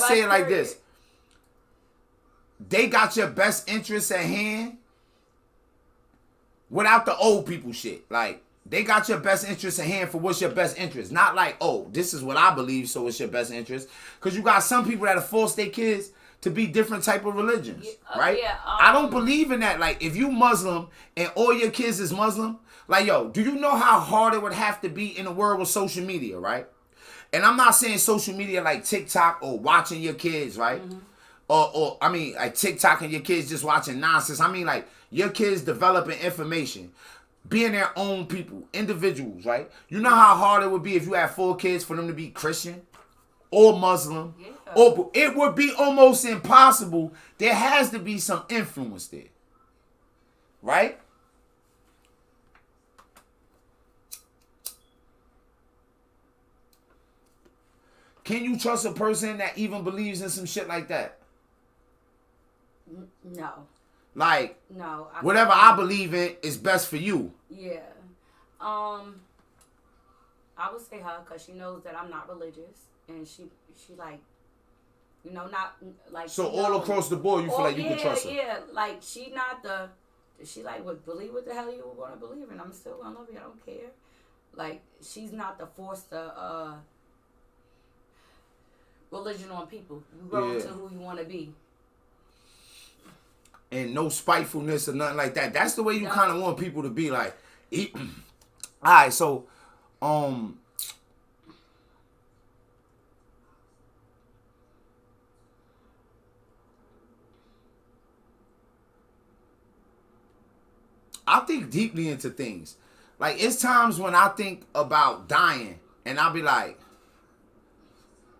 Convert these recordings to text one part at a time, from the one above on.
say it like this. They got your best interests at hand without the old people shit. Like, they got your best interest at hand for what's your best interest. Not like, oh, this is what I believe, so it's your best interest. Because you got some people that have forced their kids to be different type of religions, right? Yeah, I don't believe in that. Like, if you Muslim and all your kids is Muslim, like, yo, do you know how hard it would have to be in a world with social media, right? And I'm not saying social media like TikTok or watching your kids, right? Mm-hmm. Or I mean, like TikTok and your kids just watching nonsense. I mean, like, your kids developing information, being their own people, individuals, right? You know how hard it would be if you had 4 kids for them to be Christian or Muslim. Yeah. Or it would be almost impossible. There has to be some influence there, right? Can you trust a person that even believes in some shit like that? No. Like, no, whatever I believe in is best for you. Yeah. I would say her because she knows that I'm not religious, and she like, you know, not like. So all across the board, you feel like you can trust her. Yeah, like she like would believe what the hell you were gonna believe, and I'm still gonna love you. I don't care. Like, she's not the forced religion on people. You grow into who you want to be. And no spitefulness or nothing like that. That's the way you kind of want people to be. Like, alright, so, I think deeply into things. Like, it's times when I think about dying, and I'll be like,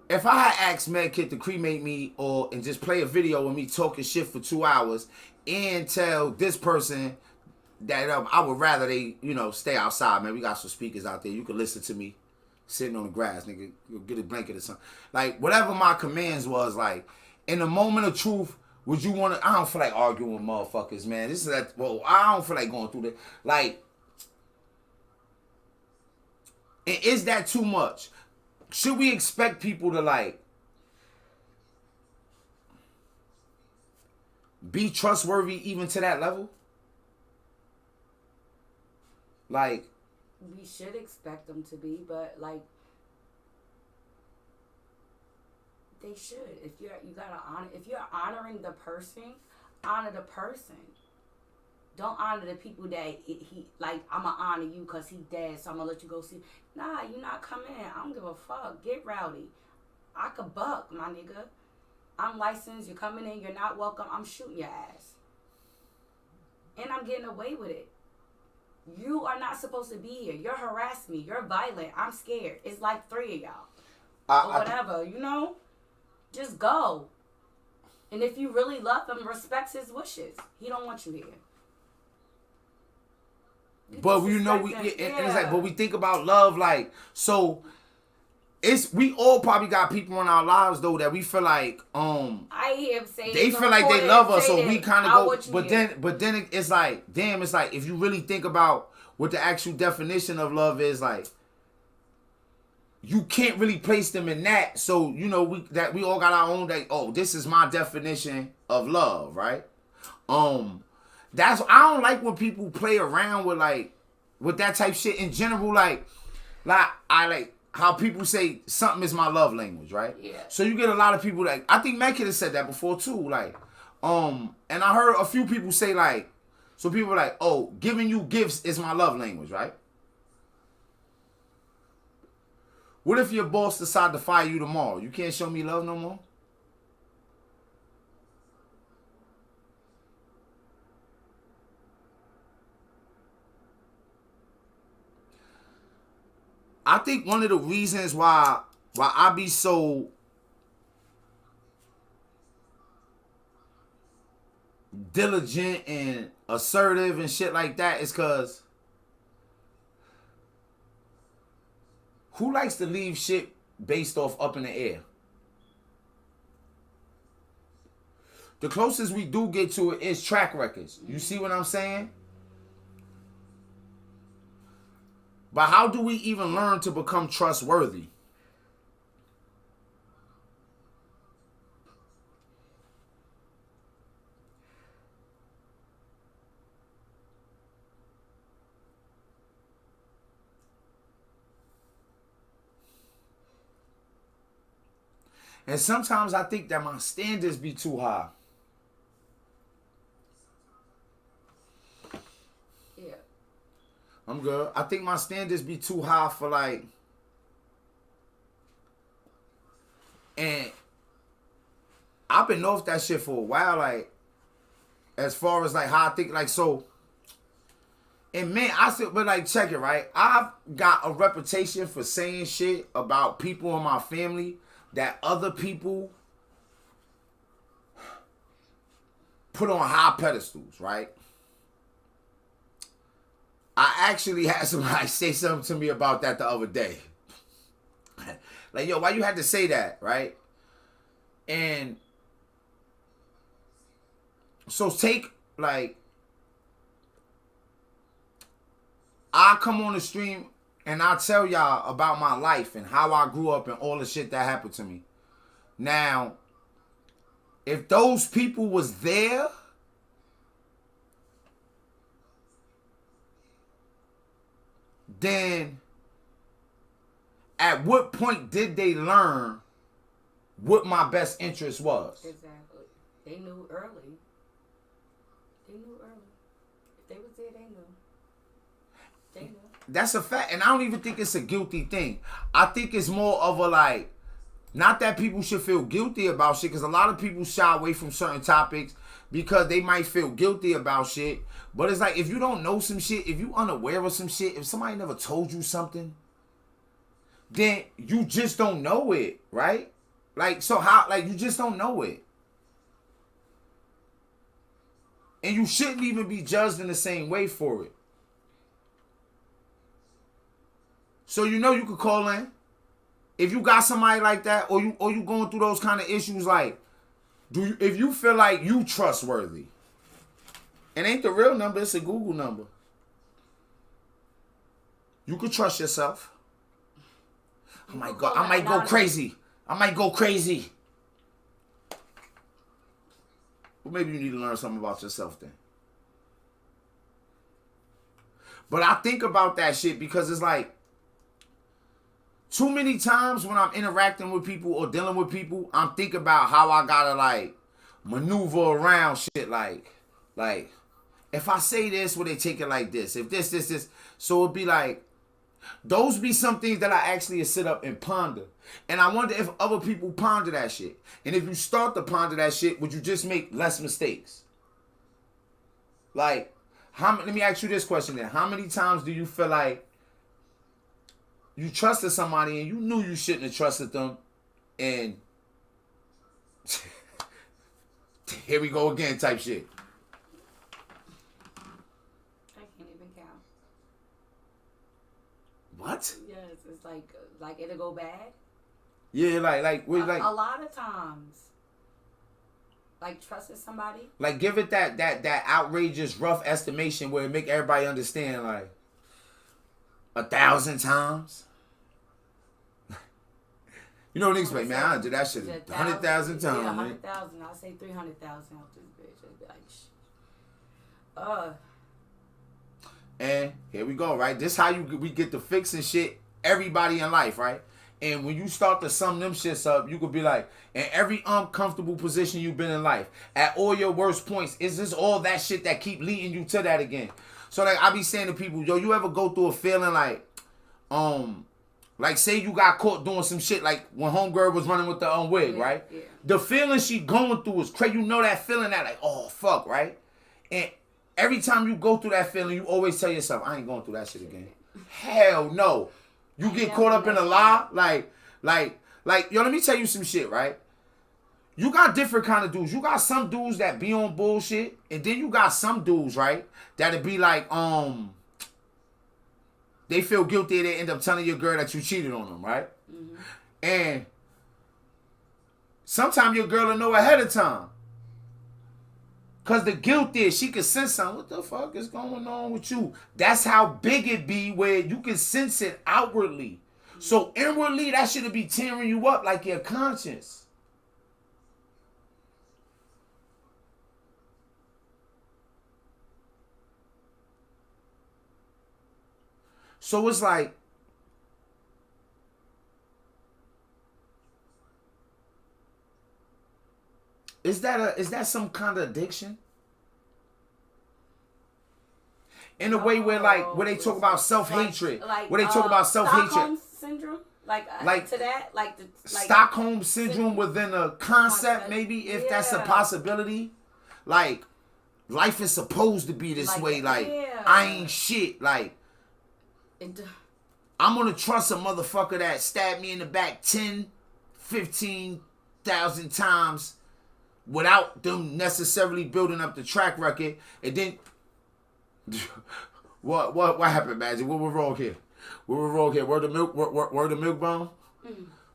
if I had asked medkit to cremate me and just play a video of me talking shit for 2 hours and tell this person that I would rather they, stay outside, man. We got some speakers out there. You can listen to me sitting on the grass, nigga. You'll get a blanket or something. Like, whatever my commands was, like, in the moment of truth, would you want to... I don't feel like arguing with motherfuckers, man. This is that... Well, I don't feel like going through that. Like, is that too much? Should we expect people to, like, be trustworthy even to that level? Like, we should expect them to be, but, like, they should. If you gotta honor, if you're honoring the person, honor the person. Don't honor the people that he like. I'ma honor you because he dead, so I'm gonna let you go see. Nah, you not coming in. I don't give a fuck. Get rowdy. I could buck, my nigga. I'm licensed. You're coming in. You're not welcome. I'm shooting your ass, and I'm getting away with it. You are not supposed to be here. You're harassing me. You're violent. I'm scared. It's like 3 of y'all, or whatever. Just go. And if you really love him, respect his wishes. He don't want you here. But and it's like, but we think about love, like, so we all probably got people in our lives though that we feel like I hear him say they feel like they love us, so we kind of go. But then it's like, damn, it's like if you really think about what the actual definition of love is, like, you can't really place them in that. So we all got our own, like, oh, this is my definition of love, right? I don't like when people play around with that type shit in general. Like I like how people say something is my love language, right? Yeah. So you get a lot of people like, I think Matt has said that before too. Like, and I heard a few people say, like, so people are like, oh, giving you gifts is my love language, right? What if your boss decide to fire you tomorrow? You can't show me love no more? I think one of the reasons why I be so diligent and assertive and shit like that is because who likes to leave shit based off up in the air? The closest we do get to it is track records. You see what I'm saying? But how do we even learn to become trustworthy? And sometimes I think that my standards be too high. Yeah. I'm good. I think my standards be too high for like, and I've been off that shit for a while, like, as far as like how I think, like, so, and man, I said, but like, check it, right? I've got a reputation for saying shit about people in my family that other people put on high pedestals, right? I actually had somebody say something to me about that the other day. Like, yo, why you had to say that, right? And so take, like, I come on the stream and I tell y'all about my life and how I grew up and all the shit that happened to me. Now, if those people was there, then at what point did they learn what my best interest was? Exactly. They knew early. They knew early. If they was there, they knew. They knew. That's a fact. And I don't even think it's a guilty thing. I think it's more of a like, not that people should feel guilty about shit, because a lot of people shy away from certain topics because they might feel guilty about shit. But it's like, if you don't know some shit, if you unaware of some shit, if somebody never told you something, then you just don't know it, right? Like, so how, like, you just don't know it. And you shouldn't even be judged in the same way for it. So you know you could call in. If you got somebody like that, or you going through those kind of issues, like, if you feel like you trustworthy, it ain't the real number, it's a Google number. You could trust yourself. I might go crazy. I might go crazy. Well, maybe you need to learn something about yourself then. But I think about that shit because it's like, too many times when I'm interacting with people or dealing with people, I'm thinking about how I gotta like maneuver around shit, like if I say this, will they take it like this? If this. So it'd be like, those be some things that I actually sit up and ponder. And I wonder if other people ponder that shit. And if you start to ponder that shit, would you just make less mistakes? Like, let me ask you this question then. How many times do you feel like you trusted somebody and you knew you shouldn't have trusted them, and here we go again type shit? I can't even count. What? Yes, it's like it'll go bad. Yeah, like a lot of times. Like trusting somebody. Like give it that outrageous rough estimation where it make everybody understand, like 1,000 times. You know what niggas like, man, I do that shit 100,000 times. Yeah, 100,000. I'll say 300,000 off this bitch. I'd be like, And here we go, right? This how we get to fixing shit, everybody in life, right? And when you start to sum them shits up, you could be like, in every uncomfortable position you've been in life, at all your worst points, is this all that shit that keep leading you to that again? So like I be saying to people, yo, you ever go through a feeling like say you got caught doing some shit, like when homegirl was running with the wig, right? Yeah. The feeling she going through is crazy. You know that feeling that like, oh fuck, right? And every time you go through that feeling, you always tell yourself, I ain't going through that shit again. Hell no. You get caught up in a lie, like, yo, let me tell you some shit, right? You got different kind of dudes. You got some dudes that be on bullshit, and then you got some dudes, right, that'll be like, they feel guilty, they end up telling your girl that you cheated on them, right? Mm-hmm. And sometimes your girl will know ahead of time. Because the guilt is, she can sense something. What the fuck is going on with you? That's how big it be, where you can sense it outwardly. Mm-hmm. So inwardly, that should be tearing you up like your conscience. So it's like, Is that some kind of addiction? In a way where they talk about self-hatred, where they talk about self-hatred. Stockholm syndrome? To that? Stockholm syndrome within a concept, maybe, if that's a possibility. Like, life is supposed to be this way. Like, I ain't shit. Like, I'm gonna trust a motherfucker that stabbed me in the back 10, 15,000 times without them necessarily building up the track record. And then, what happened, Magic? What was wrong here? Word the milk, word the milk bone?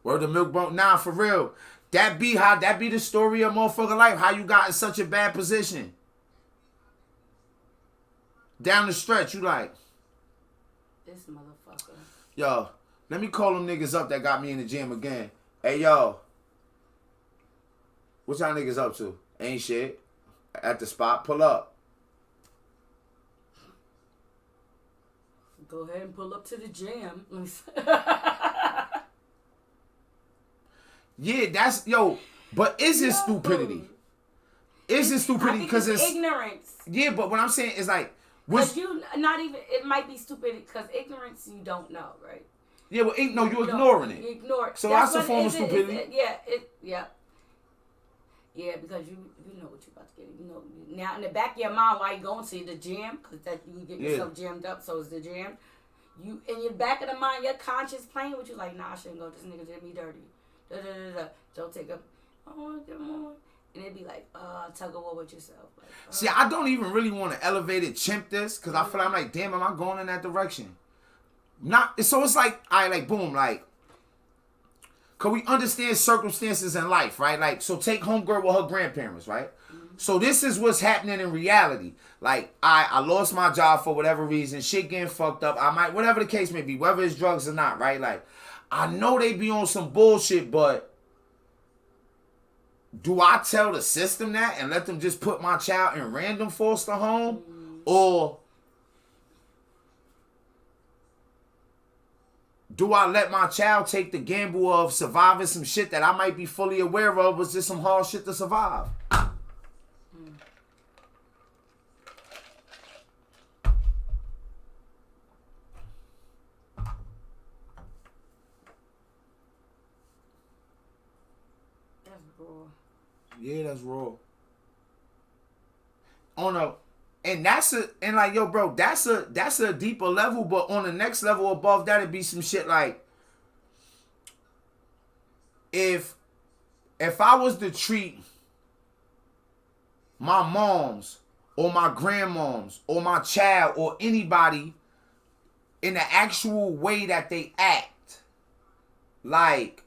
Word the milk bone? Nah, for real. That be the story of motherfucker life. How you got in such a bad position. Down the stretch, you like, this motherfucker. Yo, let me call them niggas up that got me in the gym again. Hey, yo. What y'all niggas up to? Ain't shit. At the spot, pull up. Go ahead and pull up to the gym. Yeah, that's, yo, but is it stupidity? Is it stupidity? Because it's ignorance. Yeah, but what I'm saying is like, because it might be stupid because ignorance you don't know, right? Yeah, well, you're ignoring it. You ignore it. So that's a form of stupidity. Yeah, because you know what you're about to get. You know, now in the back of your mind, why you going to the gym? Because that you can get yourself jammed up. So it's the gym. You in your back of the mind, your conscience playing with you like, nah, I shouldn't go. This nigga did me dirty. Don't take him. Oh, come on. And it'd be like, tug of war with yourself. Like, See, I don't even really want to elevate it, chimp this, because I feel like I'm like, damn, am I going in that direction? So it's like, boom, like, cause we understand circumstances in life, right? Like, so take homegirl with her grandparents, right? Mm-hmm. So this is what's happening in reality. Like, I lost my job for whatever reason, shit getting fucked up. I might, whatever the case may be, whether it's drugs or not, right? Like, I know they be on some bullshit, but do I tell the system that and let them just put my child in random foster home? Mm-hmm. Or do I let my child take the gamble of surviving some shit that I might be fully aware of was just some hard shit to survive? Yeah, that's raw. Yo, bro, that's a deeper level, but on the next level above that, it'd be some shit like, if I was to treat my moms or my grandmoms or my child or anybody in the actual way that they act, like,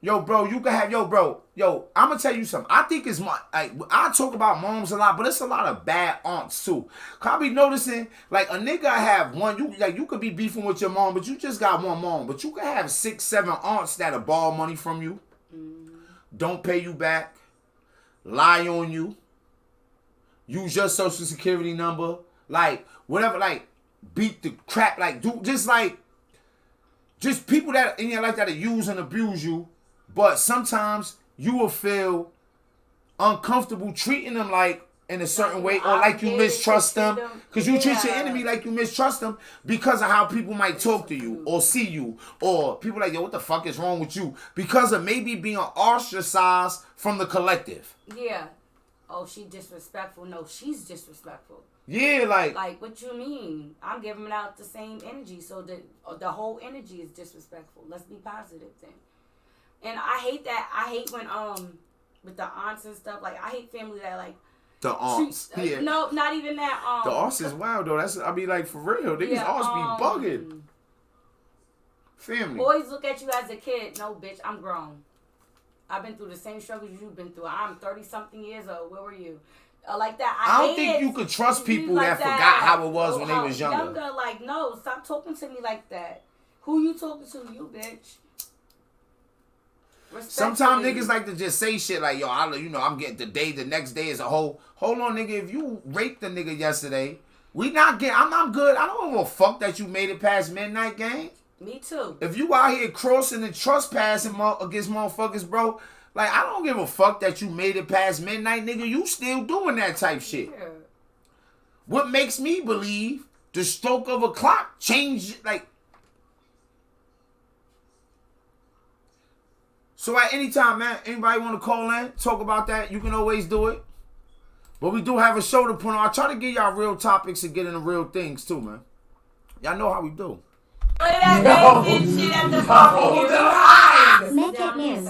yo, bro, you can have, I'm gonna tell you something. I think it's I talk about moms a lot, but it's a lot of bad aunts too. Cause I be noticing, like, a nigga have one, you could be beefing with your mom, but you just got one mom. But you could have 6, 7 aunts that'll borrow money from you, don't pay you back, lie on you, use your social security number, like, whatever, like, beat the crap, like, do, just people that in your life that'll use and abuse you. But sometimes you will feel uncomfortable treating them like in a certain way, or like you mistrust them, because you treat your enemy like you mistrust them because of how people might talk to you or see you, or people like, yo, what the fuck is wrong with you? Because of maybe being ostracized from the collective. Yeah. Oh, she disrespectful. No, she's disrespectful. Yeah, like what you mean? I'm giving out the same energy, so the whole energy is disrespectful. Let's be positive then. And I hate that. I hate when with the aunts and stuff. Like, I hate family that like the aunts. Yeah. No, not even that. The aunts is wild though. I be like, for real. These aunts be bugging. Family. Boys look at you as a kid. No, bitch, I'm grown. I've been through the same struggles you've been through. I'm 30-something years old. Where were you? Like that. I don't think you could trust people that forgot how it was when they was younger. Like, no, stop talking to me like that. Who you talking to? You, bitch. Sometimes niggas like to just say shit like, yo, I'm getting the next day is a whole. Hold on, nigga. If you raped the nigga yesterday, I'm good. I don't give a fuck that you made it past midnight, gang. Me too. If you out here crossing and trespassing against motherfuckers, bro, Like, I don't give a fuck that you made it past midnight, nigga. You still doing that type shit. Yeah. What makes me believe the stroke of a clock changed, like... So at any time, man, anybody want to call in, talk about that, you can always do it. But we do have a show to put on. I try to give y'all real topics and get into real things, too, man. Y'all know how we do. Look at that crazy shit at the bottom. Medkit News.